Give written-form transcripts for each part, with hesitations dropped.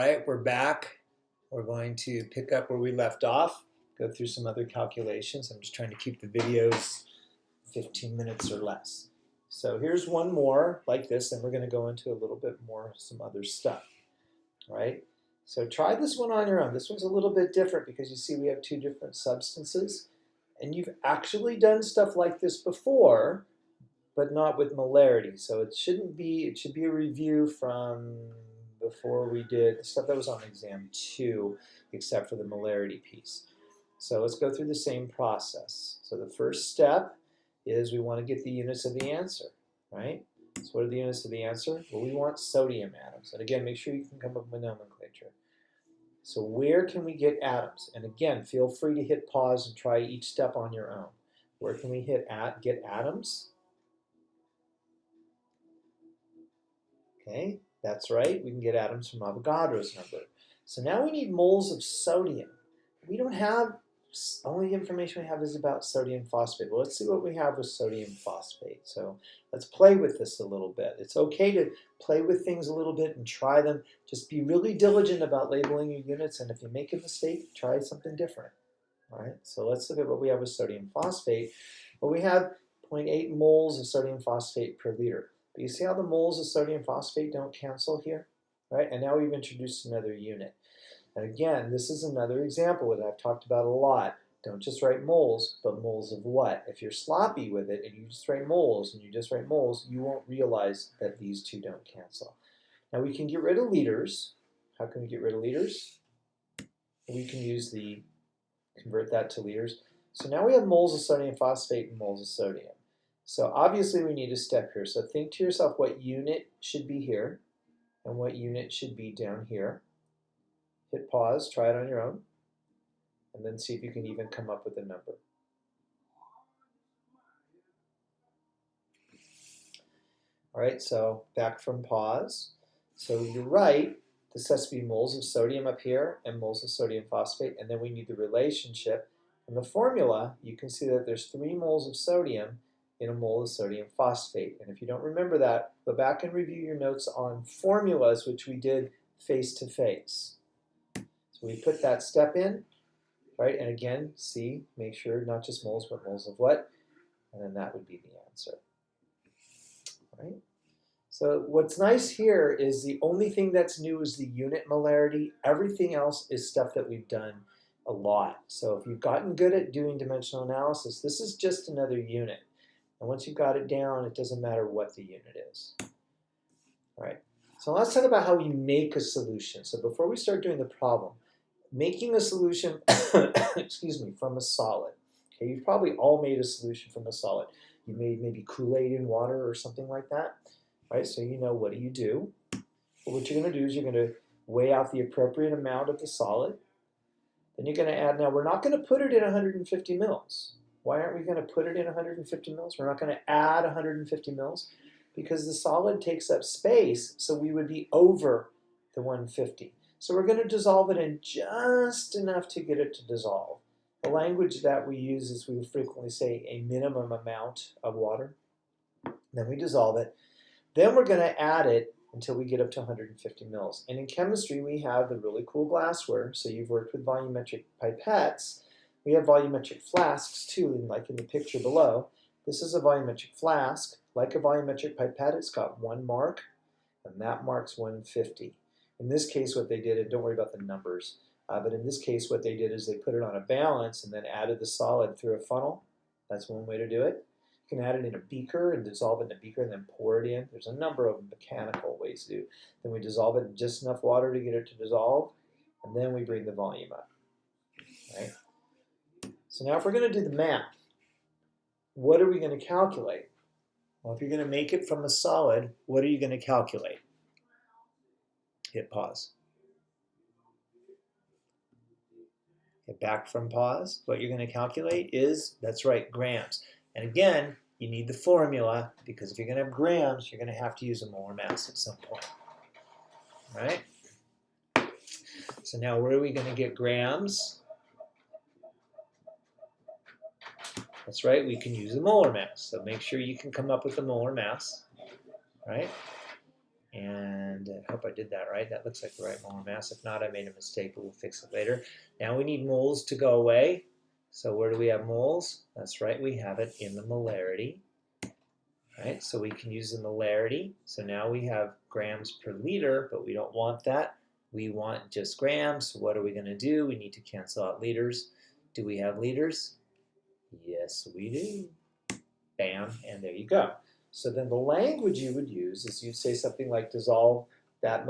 All right, we're back. We're going to pick up where we left off, go through some other calculations. I'm just trying to keep the videos 15 minutes or less. So here's one more like this, and we're going to go into a little bit more, some other stuff. All right, so try this one on your own. This one's a little bit different because you see we have two different substances, and you've actually done stuff like this before, but not with molarity. So it shouldn't be, it should be a review from before we did the stuff that was on exam 2, except for the molarity piece. So let's go through the same process. So the first step is we want to get the units of the answer, right? So what are the units of the answer? Well, we want sodium atoms. And again, make sure you can come up with nomenclature. So where can we get atoms? And again, feel free to hit pause and try each step on your own. Where can we get atoms? Okay, that's right. We can get atoms from Avogadro's number. So now we need moles of sodium. We don't have, only information we have is about sodium phosphate. Well, let's see what we have with sodium phosphate. So let's play with this a little bit. It's okay to play with things a little bit and try them. Just be really diligent about labeling your units, and if you make a mistake, try something different. All right, so let's look at what we have with sodium phosphate. Well, we have 0.8 moles of sodium phosphate per liter. But you see how the moles of sodium phosphate don't cancel here? Right? And now we've introduced another unit. And again, this is another example that I've talked about a lot. Don't just write moles, but moles of what? If you're sloppy with it and you just write moles and you just write moles, you won't realize that these two don't cancel. Now we can get rid of liters. How can we get rid of liters? We can use convert that to liters. So now we have moles of sodium phosphate and moles of sodium. So obviously we need a step here. So think to yourself what unit should be here and what unit should be down here. Hit pause, try it on your own, and then see if you can even come up with a number. All right, so back from pause. So you're right, this has to be moles of sodium up here and moles of sodium phosphate, and then we need the relationship. In the formula, you can see that there's 3 moles of sodium in a mole of sodium phosphate. And if you don't remember that, go back and review your notes on formulas, which we did face to face. So we put that step in, right? And again, see, make sure not just moles, but moles of what? And then that would be the answer, right? So what's nice here is the only thing that's new is the unit molarity. Everything else is stuff that we've done a lot. So if you've gotten good at doing dimensional analysis, this is just another unit. And once you've got it down, it doesn't matter what the unit is. All right, so let's talk about how we make a solution. So before we start doing the problem, making a solution, excuse me, from a solid. Okay, you've probably all made a solution from a solid. You made maybe Kool-Aid in water or something like that, right? So you know, what do? Well, what you're going to do is you're going to weigh out the appropriate amount of the solid. Then you're going to add, now we're not going to put it in 150 mils. Why aren't we going to put it in 150 mils? We're not going to add 150 mils because the solid takes up space, so we would be over the 150. So we're going to dissolve it in just enough to get it to dissolve. The language that we use is we frequently say a minimum amount of water. Then we dissolve it. Then we're going to add it until we get up to 150 mils. And in chemistry, we have the really cool glassware. So you've worked with volumetric pipettes. We have volumetric flasks too, like in the picture below. This is a volumetric flask. Like a volumetric pipette, it's got 1 mark, and that marks 150. In this case, what they did, and don't worry about the numbers, but in this case, what they did is they put it on a balance and then added the solid through a funnel. That's one way to do it. You can add it in a beaker and dissolve it in a beaker and then pour it in. There's a number of mechanical ways to do. Then we dissolve it in just enough water to get it to dissolve, and then we bring the volume up. Right? So now if we're going to do the math, what are we going to calculate? Well, if you're going to make it from a solid, what are you going to calculate? Hit pause. Get back from pause. What you're going to calculate is, that's right, grams. And again, you need the formula because if you're going to have grams, you're going to have to use a molar mass at some point. All right? So now where are we going to get grams? That's right, we can use a molar mass. So make sure you can come up with a molar mass, right? And I hope I did that right. That looks like the right molar mass. If not, I made a mistake, but we'll fix it later. Now we need moles to go away. So where do we have moles? That's right, we have it in the molarity. Right, so we can use the molarity. So now we have grams per liter, but we don't want that. We want just grams. So what are we going to do? We need to cancel out liters. Do we have liters? Yes, we do. Bam, and there you go. So then the language you would use is you'd say something like dissolve that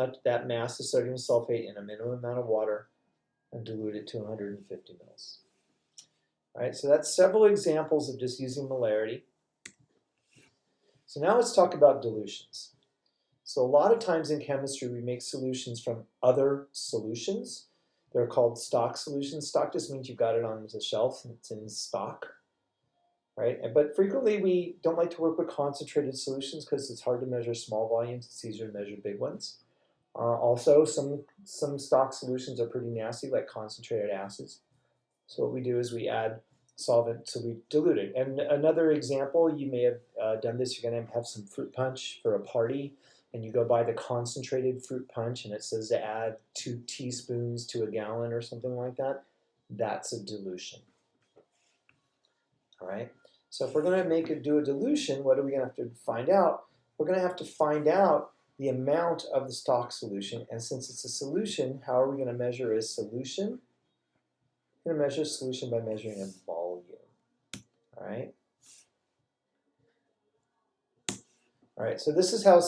mass of sodium sulfate in a minimum amount of water and dilute it to 150 mils. All right, so that's several examples of just using molarity. So now let's talk about dilutions. So a lot of times in chemistry we make solutions from other solutions. They're called stock solutions. Stock just means you got it on the shelf and it's in stock. Right? But frequently we don't like to work with concentrated solutions because it's hard to measure small volumes. It's easier to measure big ones. Also, some stock solutions are pretty nasty, like concentrated acids. So what we do is we add solvent, so we dilute it. And another example, you may have done this, you're going to have some fruit punch for a party, and you go buy the concentrated fruit punch, and it says to add 2 teaspoons to a gallon or something like that. That's a dilution. All right. So if we're going to do a dilution, what are we going to have to find out? We're going to have to find out the amount of the stock solution. And since it's a solution, how are we going to measure a solution? We're going to measure a solution by measuring a volume. All right. All right. So this is how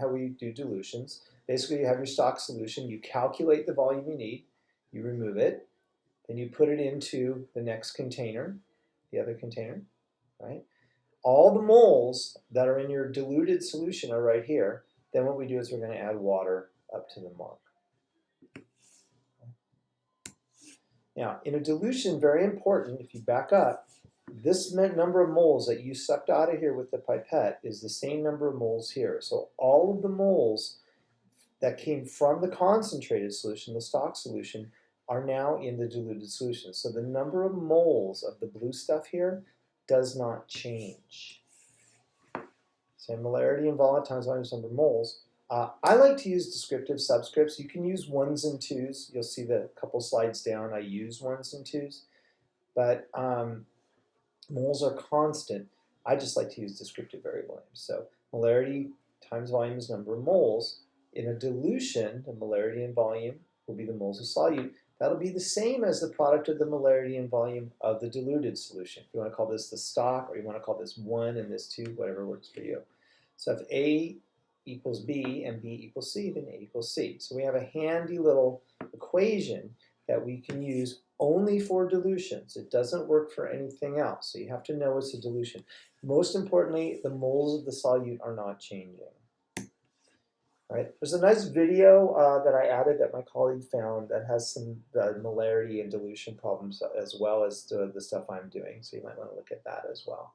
we do dilutions. Basically, you have your stock solution. You calculate the volume you need. You remove it. Then you put it into the next container, the other container. Right? All the moles that are in your diluted solution are right here. Then what we do is we're going to add water up to the mark. Now, in a dilution, very important, if you back up, this number of moles that you sucked out of here with the pipette is the same number of moles here. So all of the moles that came from the concentrated solution, the stock solution, are now in the diluted solution. So the number of moles of the blue stuff here does not change. So molarity and volume times volume number of moles. I like to use descriptive subscripts. You can use 1s and 2s. You'll see the couple slides down I use 1s and 2s. But moles are constant. I just like to use descriptive variable names. So molarity times volume is number of moles. In a dilution, the molarity and volume will be the moles of solute. That'll be the same as the product of the molarity and volume of the diluted solution. If you want to call this the stock, or you want to call this 1 and this 2, whatever works for you. So if A equals B and B equals C, then A equals C. So we have a handy little equation that we can use only for dilutions. It doesn't work for anything else. So you have to know it's a dilution. Most importantly, the moles of the solute are not changing. Right. There's a nice video that I added that my colleague found that has some molarity and dilution problems as well as the stuff I'm doing. So you might want to look at that as well.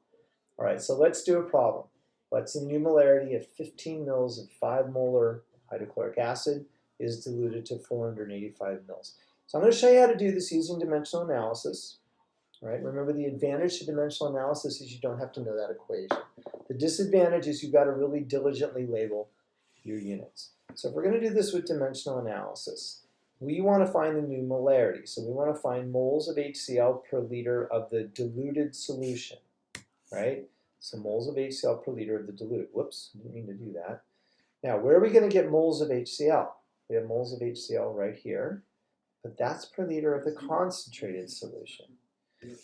All right, so let's do a problem. What's the new molarity of 15 mils of 5 molar hydrochloric acid is diluted to 485 mils. So I'm going to show you how to do this using dimensional analysis. All right, remember the advantage to dimensional analysis is you don't have to know that equation. The disadvantage is you've got to really diligently label your units. So if we're going to do this with dimensional analysis, we want to find the new molarity. So we want to find moles of HCl per liter of the diluted solution, right? So moles of HCl per liter of the diluted. Whoops, didn't mean to do that. Now, where are we going to get moles of HCl? We have moles of HCl right here, but that's per liter of the concentrated solution.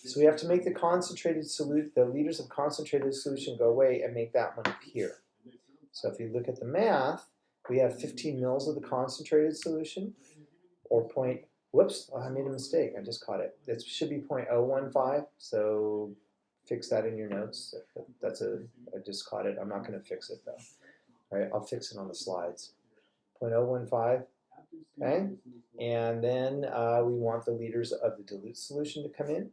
So we have to make the liters of concentrated solution go away and make that one appear. So if you look at the math, we have 15 mils of the concentrated solution, or I made a mistake, I just caught it. It should be 0.015, so fix that in your notes. I just caught it, I'm not gonna fix it though. All right, I'll fix it on the slides. 0.015, okay? And then we want the liters of the dilute solution to come in,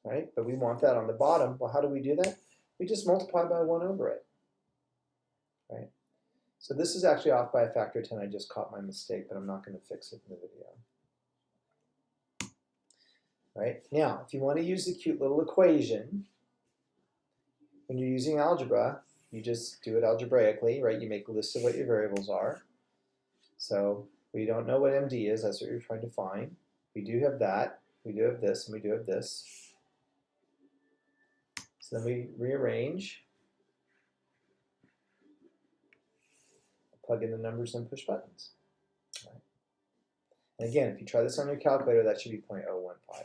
right? But we want that on the bottom. Well, how do we do that? We just multiply by 1 over it. Right? So this is actually off by a factor of 10. I just caught my mistake, but I'm not going to fix it in the video. Right? Now, if you want to use the cute little equation, when you're using algebra, you just do it algebraically, right? You make a list of what your variables are. So we don't know what MD is, that's what you're trying to find. We do have that, we do have this, and we do have this. So then we rearrange, plug in the numbers and push buttons. Right. And again, if you try this on your calculator, that should be 0.015.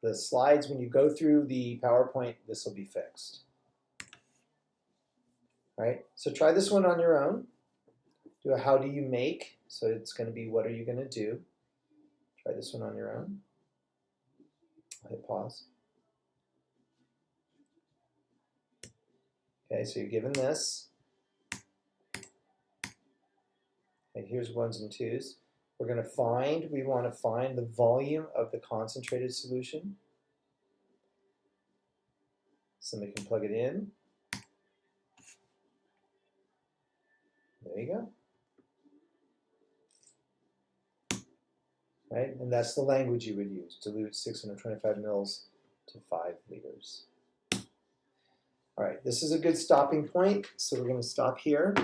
The slides, when you go through the PowerPoint, this will be fixed. All right, so try this one on your own. Do a how do you make, so it's going to be what are you going to do. Try this one on your own. I'll hit pause. Okay, so you're given this. Okay, here's ones and twos. We want to find the volume of the concentrated solution. So we can plug it in. There you go. Right, and that's the language you would use. Dilute 625 mils to 5 liters. All right, this is a good stopping point, so we're going to stop here.